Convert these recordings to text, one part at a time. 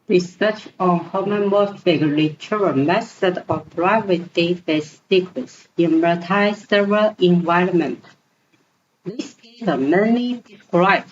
Research on homomorphic retrieval method of private database secrets in multi-server environment. This paper mainly describes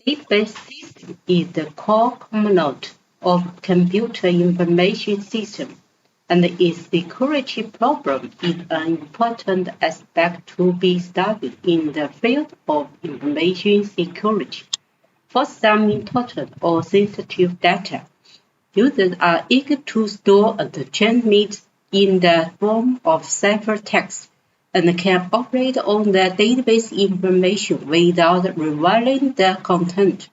database system is the core component of computer information system, and its security problem is an important aspect to be studied in the field of information security. For some important or sensitive data, users are eager to store and transmit in the form of ciphertext and can operate on the database information without revealing the content.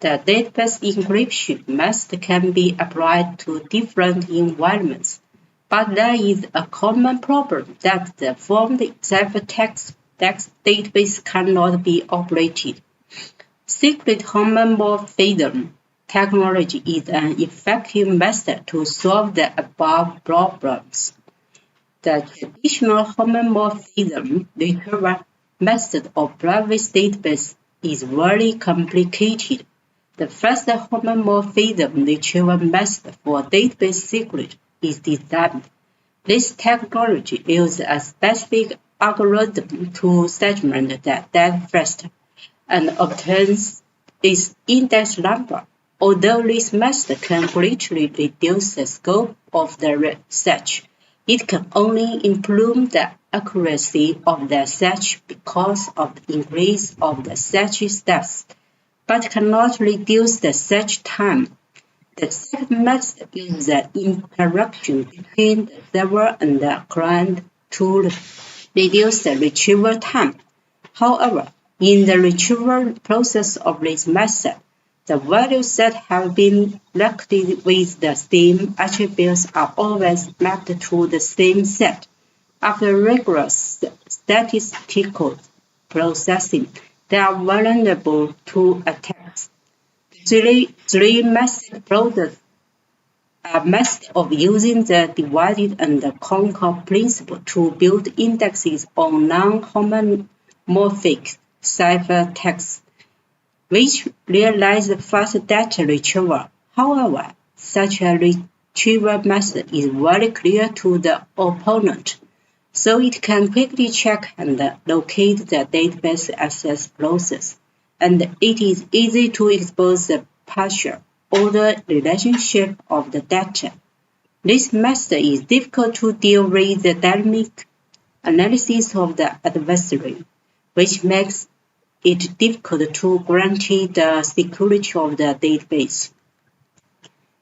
The database encryption method can be applied to different environments, but there is a common problem that the formed ciphertext database cannot be operated. Secret homomorphism technology is an effective method to solve the above problems. The traditional homomorphism retrieval method of private database is very complicated. The first homomorphism retrieval method for database secret is designed. This technology uses a specific algorithm to segment the data first and obtains its index number. Although this method can greatly reduce the scope of the search, it can only improve the accuracy of the search because of the increase of the search steps, but cannot reduce the search time. The second method uses the interaction between the server and the client to reduce the retrieval time. However, in the retrieval process of this method, the values that have been collected with the same attributes are always mapped to the same set. After rigorous statistical processing, they are vulnerable to attacks. Three method process a method of using the divide and conquer principle to build indexes on non-homomorphic ciphertext, which realize fast data retrieval. However, such a retrieval method is very clear to the opponent, so it can quickly check and locate the database access process, and it is easy to expose the partial order relationship of the data. This method is difficult to deal with the dynamic analysis of the adversary, which makes it difficult to guarantee the security of the database.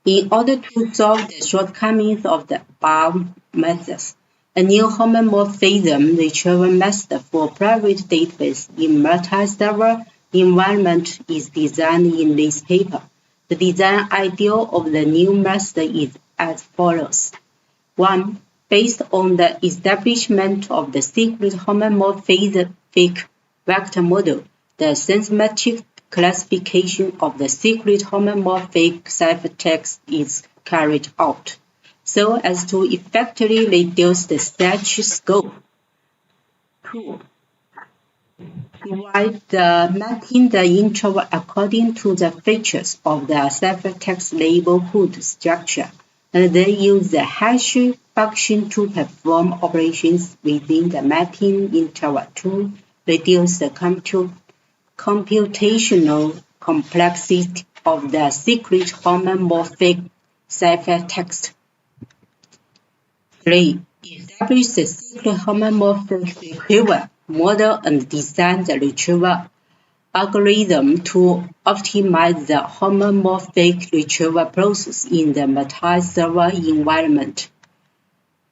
In order to solve the shortcomings of the above methods, a new homomorphism retrieval method for private database in multi-server environment is designed in this paper. The design ideal of the new method is as follows. 1. Based on the establishment of the secret homomorphic vector model, the systematic classification of the secret homomorphic ciphertext is carried out, so as to effectively reduce the search scope. 2. Mapping the interval according to the features of the ciphertext neighborhood structure, and then use the hash function to perform operations within the mapping interval to reduce the computational complexity of the secret homomorphic ciphertext. 3. Establish the secret homomorphic retrieval model and design the retrieval algorithm to optimize the homomorphic retrieval process in the multi-server environment.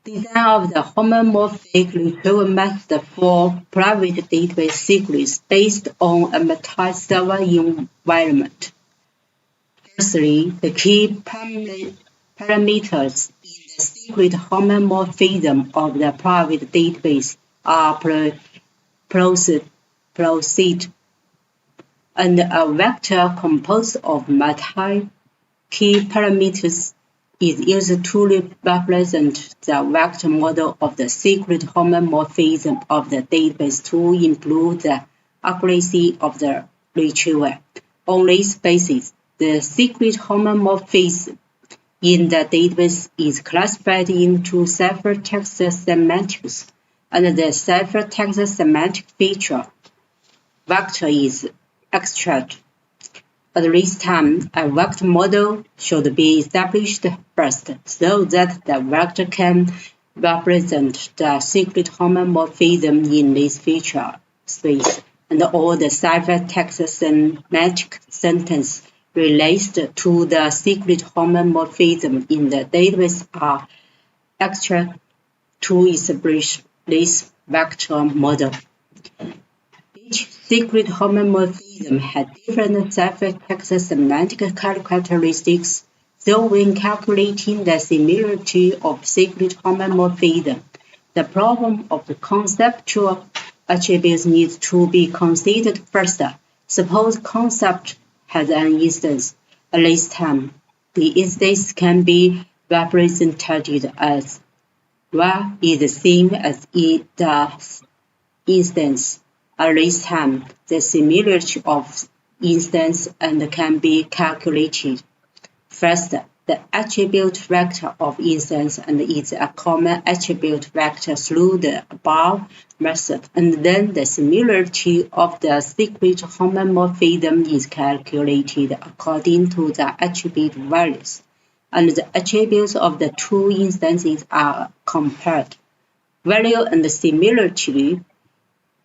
Design of the homomorphic retrieval method for private database secrets based on a multi-server environment. Firstly, the key parameters in the secret homomorphism of the private database are proceed, and a vector composed of multi key parameters is used to represent the vector model of the secret homomorphism of the database to improve the accuracy of the retrieval. On this basis, the secret homomorphism in the database is classified into ciphertext semantics, and the ciphertext semantic feature vector is extract. At this time, a vector model should be established first so that the vector can represent the secret homomorphism in this feature space, and all the ciphertext semantic sentence related to the secret homomorphism in the database are extracted to establish this vector model. Each secret homomorphism has different ciphertext semantic characteristics, so when calculating the similarity of secret homomorphism, the problem of the conceptual attributes needs to be considered first. Suppose concept has an instance. At this time, the instance can be represented as y is the same as the instance. At this time, the similarity of instance and can be calculated. First, the attribute vector of instance and is a common attribute vector through the above method, and then the similarity of the secret homomorphism is calculated according to the attribute values, and the attributes of the two instances are compared. Value and similarity.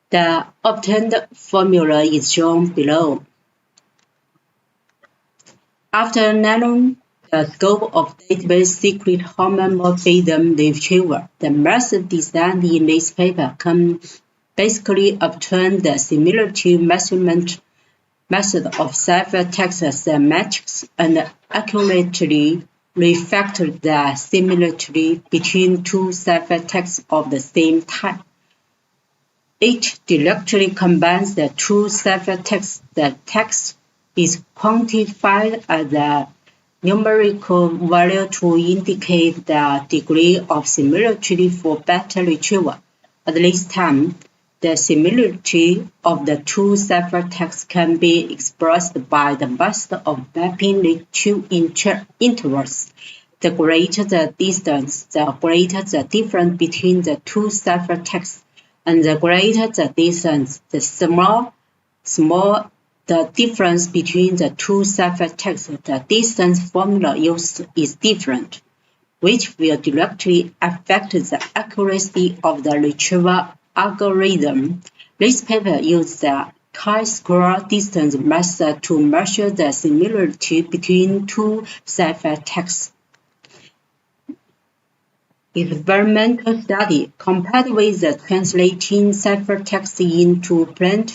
The obtained formula is shown below. After narrowing the scope of database secret homomorphism retrieval, the method designed in this paper can basically obtain the similarity measurement method of ciphertext semantics and accurately reflect the similarity between two ciphertexts of the same type. It directly combines the two ciphertexts. The text is quantified as a numerical value to indicate the degree of similarity for better retrieval. At this time, the similarity of the two ciphertexts can be expressed by the method of mapping the two intervals. The greater the distance, the greater the difference between the two ciphertexts, and the greater the distance, the small the difference between the two ciphertexts. The distance formula used is different, which will directly affect the accuracy of the retrieval algorithm. This paper used the chi-square distance method to measure the similarity between two ciphertexts. Experimental study compared with the translating ciphertext into plain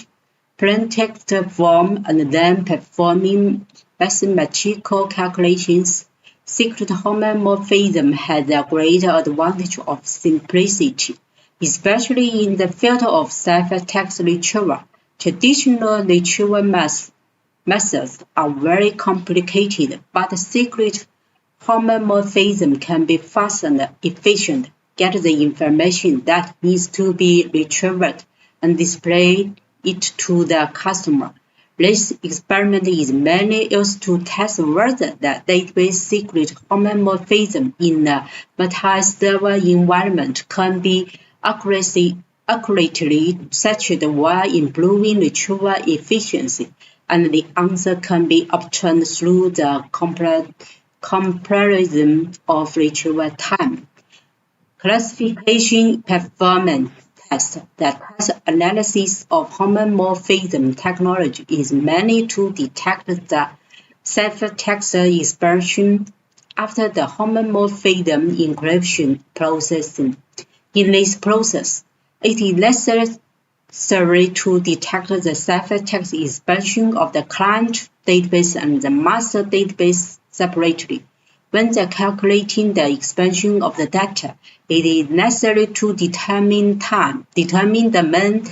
text form and then performing mathematical calculations. Secret homomorphism has a greater advantage of simplicity, especially in the field of ciphertext retrieval. Traditional retrieval methods are very complicated, but secret homomorphism can be fast and efficient, get the information that needs to be retrieved, and display it to the customer. This experiment is mainly used to test whether the database secret homomorphism in a multi-server environment can be accurately searched while improving retrieval efficiency, and the answer can be obtained through the comparison of retrieval time. Classification performance test. The test analysis of homomorphism technology is mainly to detect the ciphertext expression after the homomorphism encryption processing. In this process, it is necessary to detect the ciphertext expansion of the client database and the master database separately. When calculating the expansion of the data, it is necessary to determine the main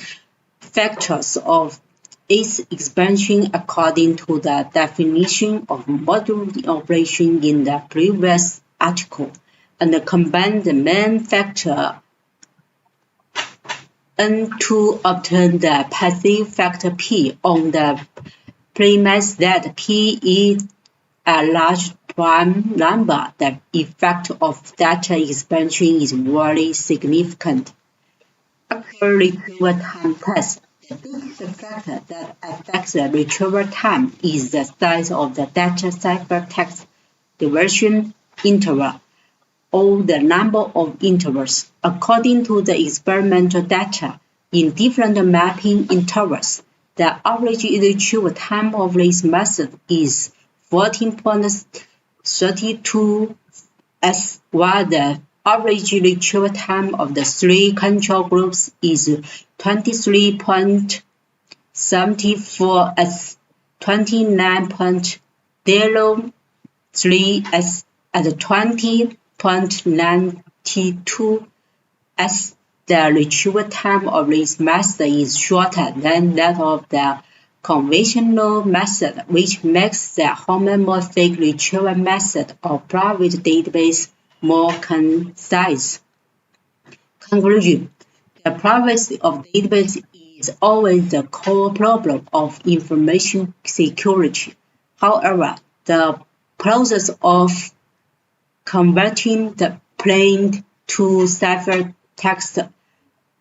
factors of its expansion according to the definition of module operation in the previous article and combine the main factor N to obtain the passive factor P on the premise that P is a large prime number. The effect of data expansion is very significant. Actual retrieval time test. The biggest factor that affects the retrieval time is the size of the data ciphertext diversion interval, or the number of intervals. According to the experimental data, in different mapping intervals, the average retrieval time of this method is 14.32 s, while the average retrieval time of the three control groups is 23.74 s, 29.03 s, and 20.92 s. The retrieval time of this method is shorter than that of the conventional method, which makes the homomorphic retrieval method of private database more concise. Conclusion: the privacy of database is always the core problem of information security. However, the process of converting the plain to ciphertext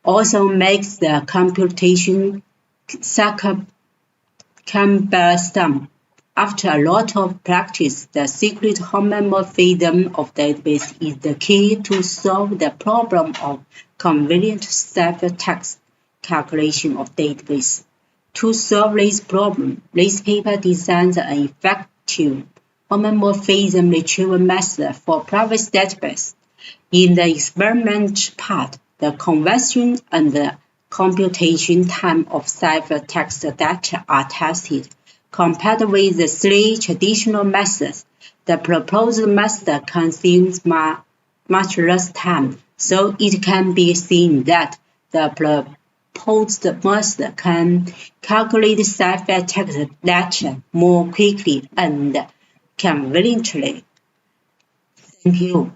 also makes the computation cumbersome. After a lot of practice, the secret homomorphism of database is the key to solve the problem of convenient ciphertext calculation of database. To solve this problem, this paper designs an effective homomorphism retrieval method for private database. In the experiment part, the conversion and the computation time of ciphertext data are tested. Compared with the three traditional methods, the proposed method consumes much less time, so it can be seen that the proposed method can calculate ciphertext data more quickly and conveniently. Thank you.